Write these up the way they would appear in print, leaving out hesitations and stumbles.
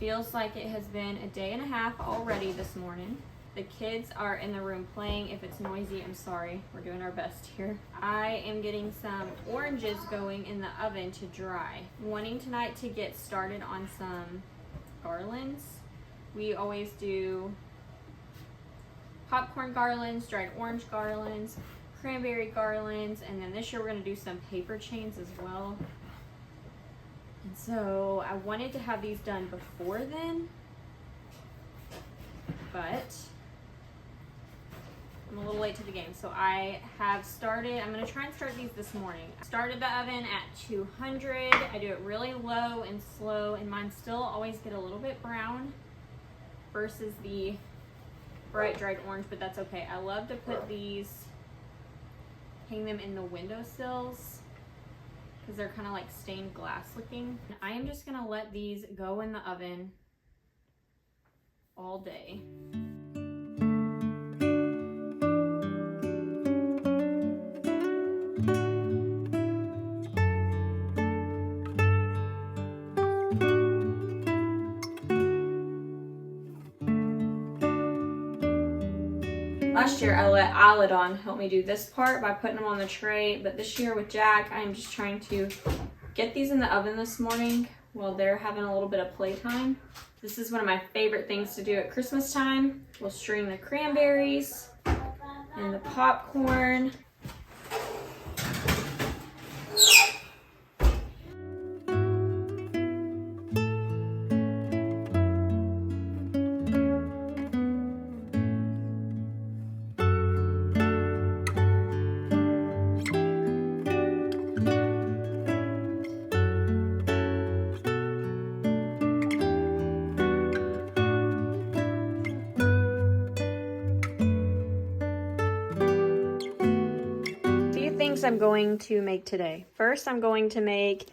feels like it has been a day and a half already this morning. The kids are in the room playing. If it's noisy, I'm sorry. We're doing our best here. I am getting some oranges going in the oven to dry. Wanting tonight to get started on some garlands. We always do popcorn garlands, dried orange garlands, cranberry garlands, and then this year we're going to do some paper chains as well. And so I wanted to have these done before then, but I'm a little late to the game. So I have started, I'm going to try and start these this morning. I started the oven at 200. I do it really low and slow, and mine still always get a little bit brown versus the bright dried orange, but that's okay. I love to put these, hang them in the windowsills because they're kind of like stained glass looking. I am just gonna let these go in the oven all day. Last year I let Aladon help me do this part by putting them on the tray, but this year with Jack, I'm just trying to get these in the oven this morning while they're having a little bit of playtime. This is one of my favorite things to do at Christmas time. We'll string the cranberries and the popcorn. I'm going to make today. First, I'm going to make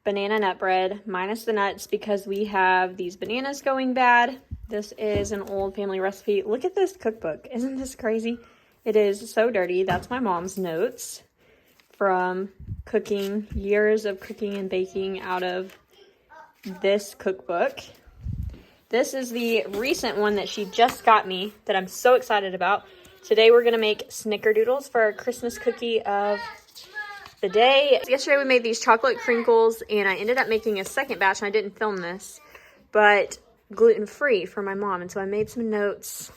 banana nut bread minus the nuts because we have these bananas going bad. This is an old family recipe. Look at this cookbook. Isn't this crazy? It is so dirty. That's my mom's notes from cooking, years of cooking and baking out of this cookbook. This is the recent one that she just got me that I'm so excited about. Today we're going to make Snickerdoodles for our Christmas cookie of the day. Yesterday we made these chocolate crinkles, and I ended up making a second batch, and I didn't film this, but gluten-free for my mom. And so I made some notes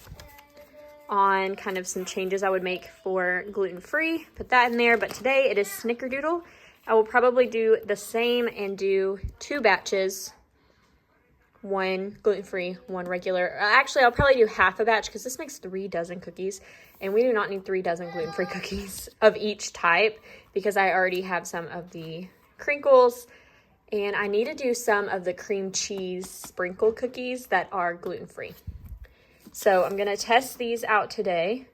on kind of some changes I would make for gluten-free. Put that in there, but today it is Snickerdoodle. I will probably do the same and do 2 batches. 1 gluten-free, 1 regular. Actually, I'll probably do half a batch because this makes 3 dozen cookies, and we do not need 3 dozen gluten-free cookies of each type because I already have some of the crinkles, and I need to do some of the cream cheese sprinkle cookies that are gluten-free. So I'm going to test these out today.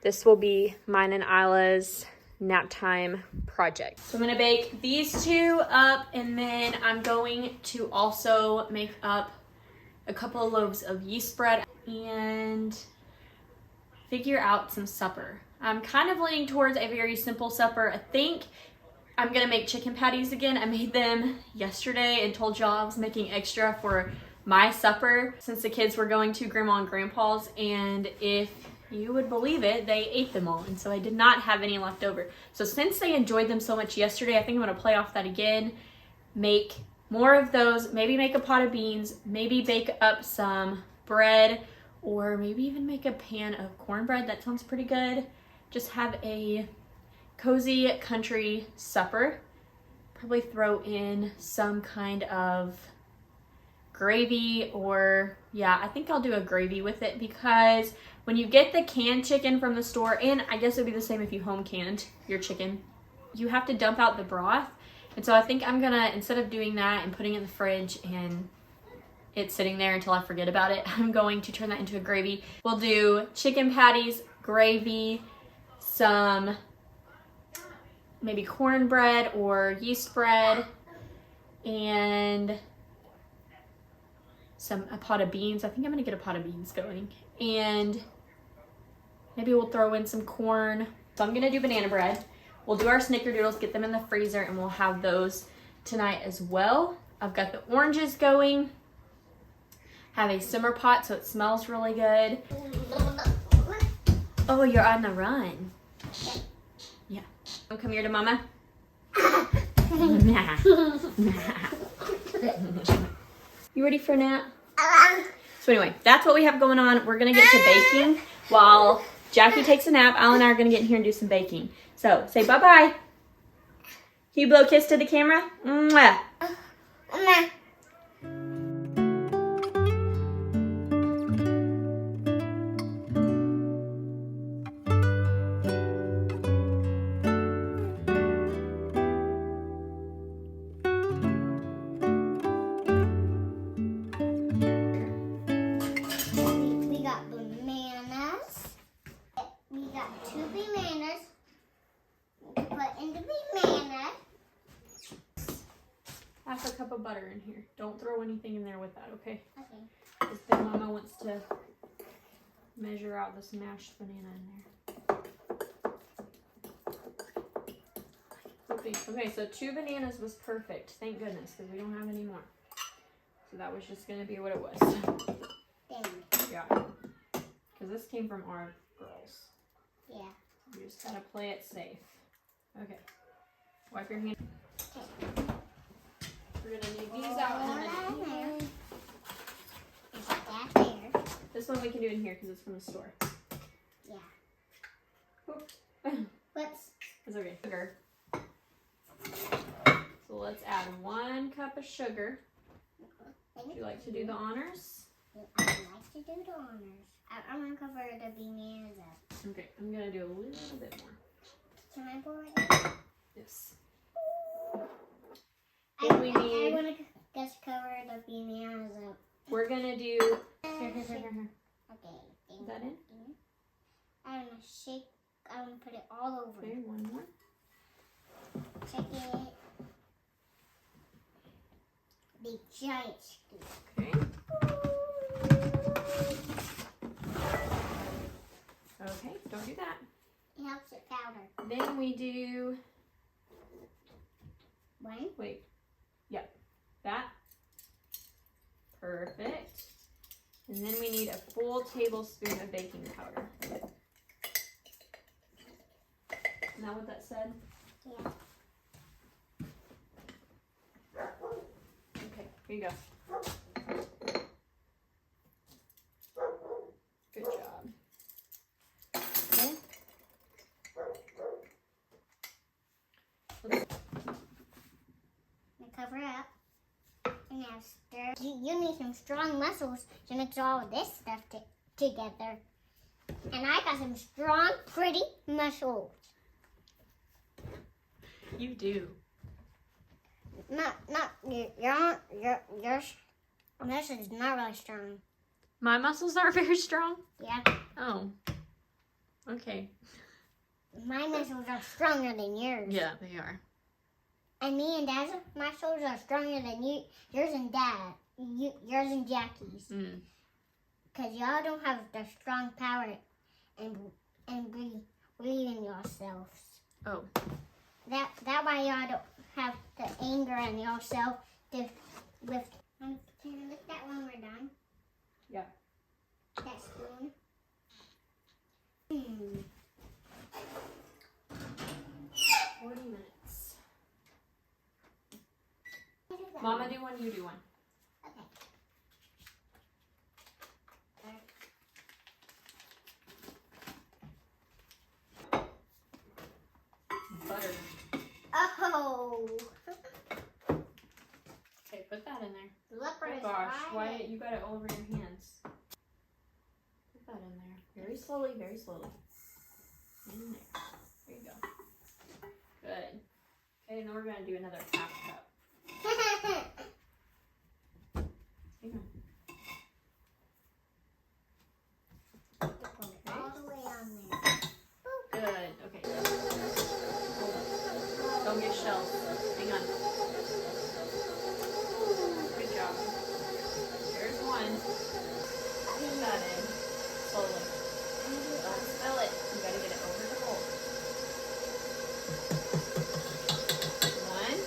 This will be mine and Isla's nap time project. So I'm going to bake these 2 up, and then I'm going to also make up a couple of loaves of yeast bread and figure out some supper. I'm kind of leaning towards a very simple supper. I think I'm going to make chicken patties again. I made them yesterday and told y'all I was making extra for my supper since the kids were going to Grandma and Grandpa's, and if you would believe it, they ate them all, and so I did not have any left over. So since they enjoyed them so much yesterday, I think I'm going to play off that again, make more of those, maybe make a pot of beans, maybe bake up some bread, or maybe even make a pan of cornbread. That sounds pretty good. Just have a cozy country supper. Probably throw in some kind of gravy, or yeah, I think I'll do a gravy with it because when you get the canned chicken from the store, and I guess it would be the same if you home canned your chicken, you have to dump out the broth. And so I think I'm gonna, instead of doing that and putting it in the fridge and it sitting there until I forget about it, I'm going to turn that into a gravy. We'll do chicken patties, gravy, some maybe cornbread or yeast bread, and a pot of beans. I think I'm gonna get a pot of beans going, and maybe we'll throw in some corn. So I'm gonna do banana bread. We'll do our Snickerdoodles, get them in the freezer, and we'll have those tonight as well. I've got the oranges going. Have a simmer pot so it smells really good. Oh, you're on the run. Yeah. Come here to Mama. You ready for a nap? So anyway, that's what we have going on. We're gonna get to baking while Jackie takes a nap. Al and I are gonna get in here and do some baking. So say bye-bye. Can you blow a kiss to the camera? Mwah. We got bananas. We got 2 bananas. We put in the banana. Half a cup of butter in here. Don't throw anything in there with that, okay? Okay. Because then Mama wants to measure out this mashed banana in there. Okay, so 2 bananas was perfect. Thank goodness, because we don't have any more. So that was just going to be what it was. Yeah. Because this came from our girls. Yeah. You just gotta play it safe. Okay. Wipe your hand. Okay. We're gonna need these out in a minute. Is that there? This one we can do in here because it's from the store. Yeah. Oops. Whoops. It's okay. Sugar. So let's add 1 cup of sugar. Would you like to do the honors? I would like to do the honors. I'm gonna cover the bananas up. Okay, I'm gonna do a little bit more. Can I pour it? Yes. I want to just cover the bananas up. We're gonna do. Here. Okay. Is that in? I'm gonna shake. I'm gonna put it all over. Okay, 1 more. Shake it. Big giant scoop. Okay. Okay, don't do that. It helps it powder. Then we do. 1. Wait. Yep. That. Perfect. And then we need a full tablespoon of baking powder. Isn't that what that said? Yeah. Okay, here you go. Good job. Okay. Cover it up. And now stir. You need some strong muscles to mix all of this stuff together. And I got some strong, pretty muscles. You do. Not your muscle is not really strong. My muscles aren't very strong? Yeah. Oh. Okay. My muscles are stronger than yours. Yeah, they are. And me and Dad's muscles are stronger than yours and yours and Jackie's. Because y'all don't have the strong power and believe in yourselves. Oh. That why y'all don't have the anger in yourself to lift. Can you lift that when we're done? Yeah. That spoon. 40 minutes. Mama do one, you do one. Okay. Butter. Oh. Okay, put that in there. Leopard Oh is gosh, why right. you got it all over your hands? Put that in there. Very slowly, very slowly. In there. There you go. Good. Okay, and then we're going to do another half cup. Hang on. All the way on there. Good. Okay. Hold on. Don't get shells. Hang on. Good job. There's one. Put that in. Slowly. Don't spill it. You gotta get it over the bowl. One.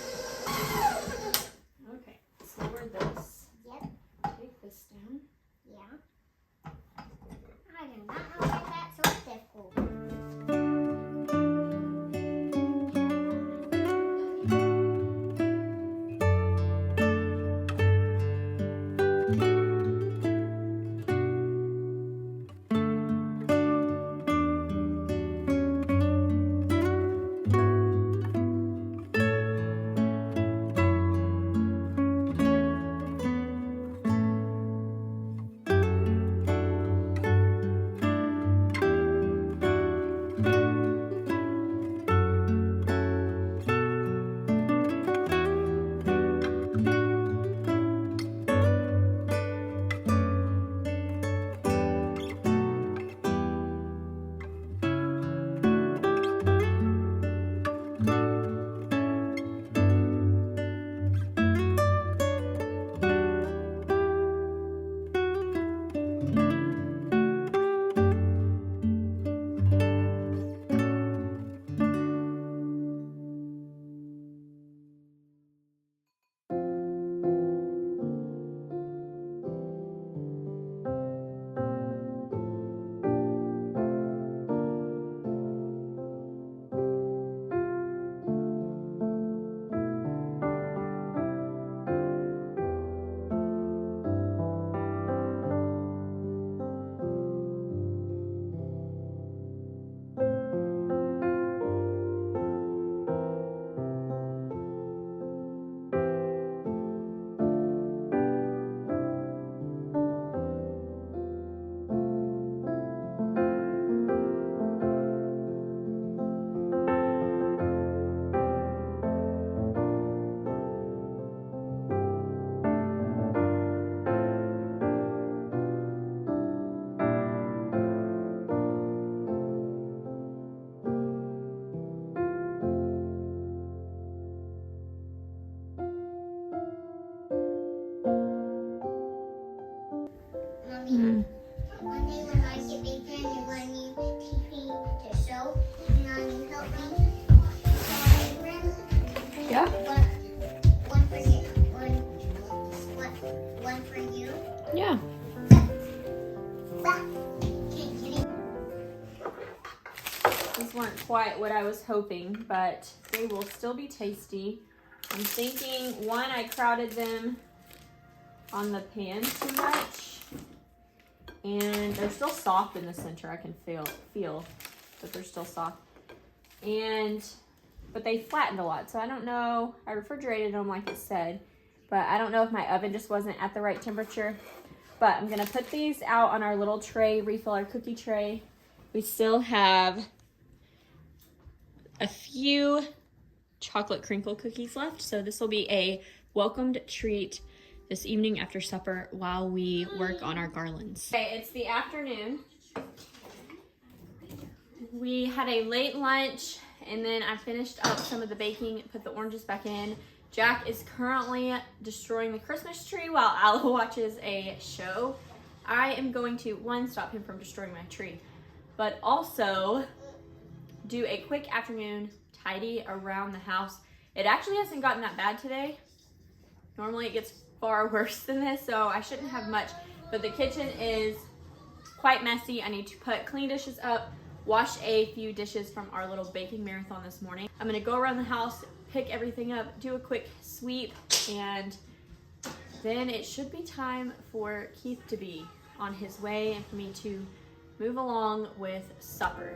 me. One day when I get big fan, you're going to teach me to sew. And then you help me sew an apron. Yeah. One for you. One for you. Yeah. These weren't quite what I was hoping, but they will still be tasty. I'm thinking, one, I crowded them on the pan too much. And they're still soft in the center. I can feel that they're still soft. But they flattened a lot, so I don't know. I refrigerated them like it said, but I don't know if my oven just wasn't at the right temperature. But I'm gonna put these out on our little tray, refill our cookie tray. We still have a few chocolate crinkle cookies left, so this will be a welcomed treat this evening after supper while we work on our garlands. Okay, it's the afternoon. We had a late lunch, and then I finished up some of the baking, put the oranges back in. Jack is currently destroying the Christmas tree while Aloe watches a show. I am going to, one, stop him from destroying my tree, but also do a quick afternoon tidy around the house. It actually hasn't gotten that bad today. Normally it gets far worse than this, so I shouldn't have much, but the kitchen is quite messy. I need to put clean dishes up, wash a few dishes from our little baking marathon this morning. I'm gonna go around the house, pick everything up, do a quick sweep, and then it should be time for Keith to be on his way and for me to move along with supper.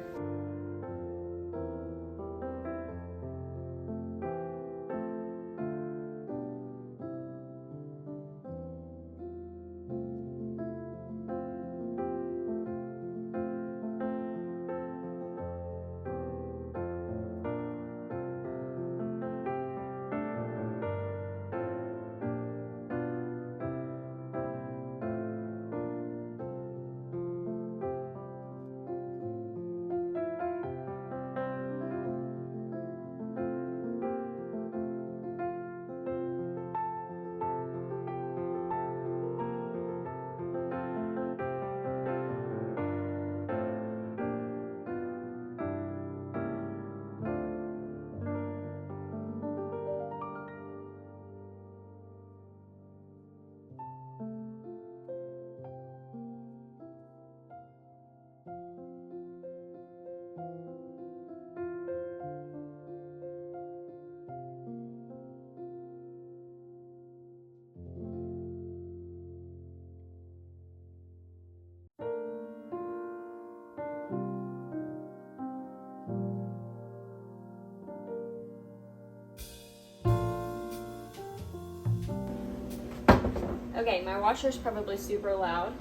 Okay, my washer's probably super loud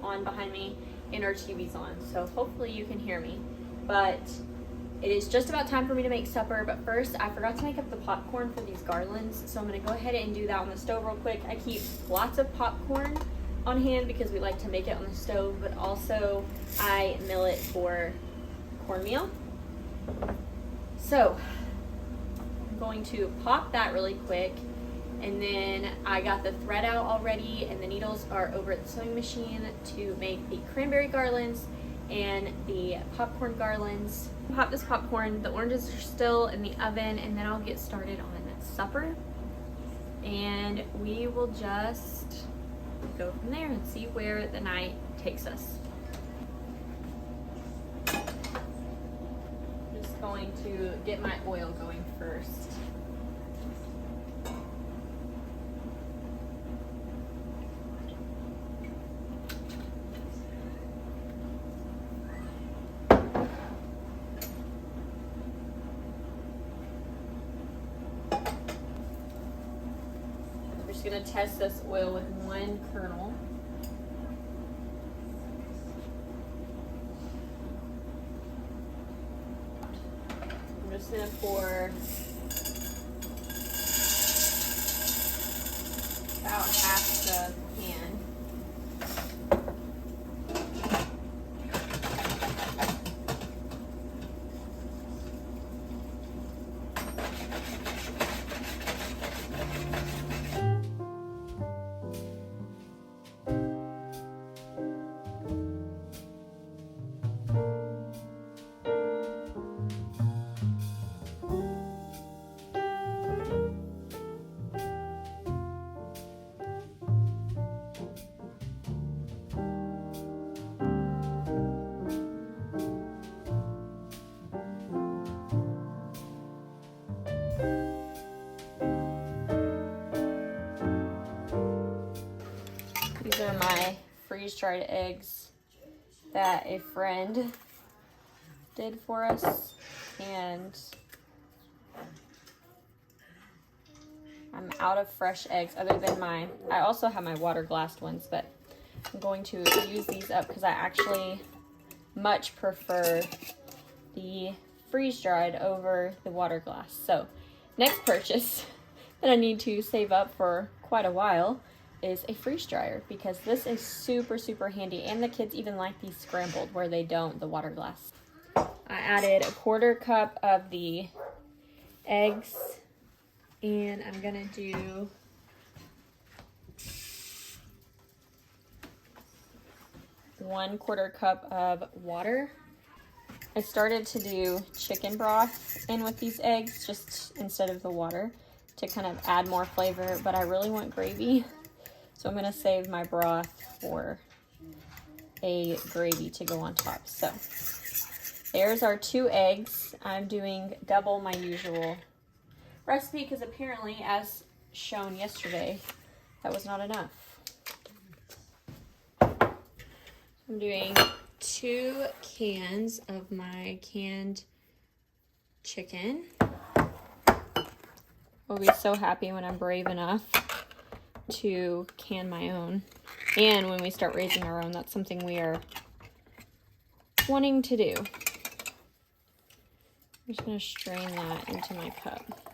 on behind me and our TV's on, so hopefully you can hear me. But it is just about time for me to make supper, but first I forgot to make up the popcorn for these garlands, so I'm gonna go ahead and do that on the stove real quick. I keep lots of popcorn on hand because we like to make it on the stove, but also I mill it for cornmeal. So I'm going to pop that really quick. And then I got the thread out already, and the needles are over at the sewing machine to make the cranberry garlands and the popcorn garlands. Pop this popcorn, the oranges are still in the oven, and then I'll get started on supper. And we will just go from there and see where the night takes us. I'm just going to get my oil going first. Going to test this oil with one kernel. I'm just going to pour about half the pan. These are my freeze-dried eggs that a friend did for us, and I'm out of fresh eggs other than I also have my water glassed ones, but I'm going to use these up because I actually much prefer the freeze-dried over the water glass. So next purchase that I need to save up for quite a while is a freeze dryer, because this is super, super handy, and the kids even like these scrambled where they don't the water glass. I added a 1/4 cup of the eggs, and I'm gonna do one 1/4 cup of water. I started to do chicken broth in with these eggs just instead of the water to kind of add more flavor, but I really want gravy, so I'm gonna save my broth for a gravy to go on top. So there's our 2 eggs. I'm doing double my usual recipe because apparently, as shown yesterday, that was not enough. I'm doing 2 cans of my canned chicken. I'll be so happy when I'm brave enough to can my own. And when we start raising our own, that's something we are wanting to do. I'm just going to strain that into my cup.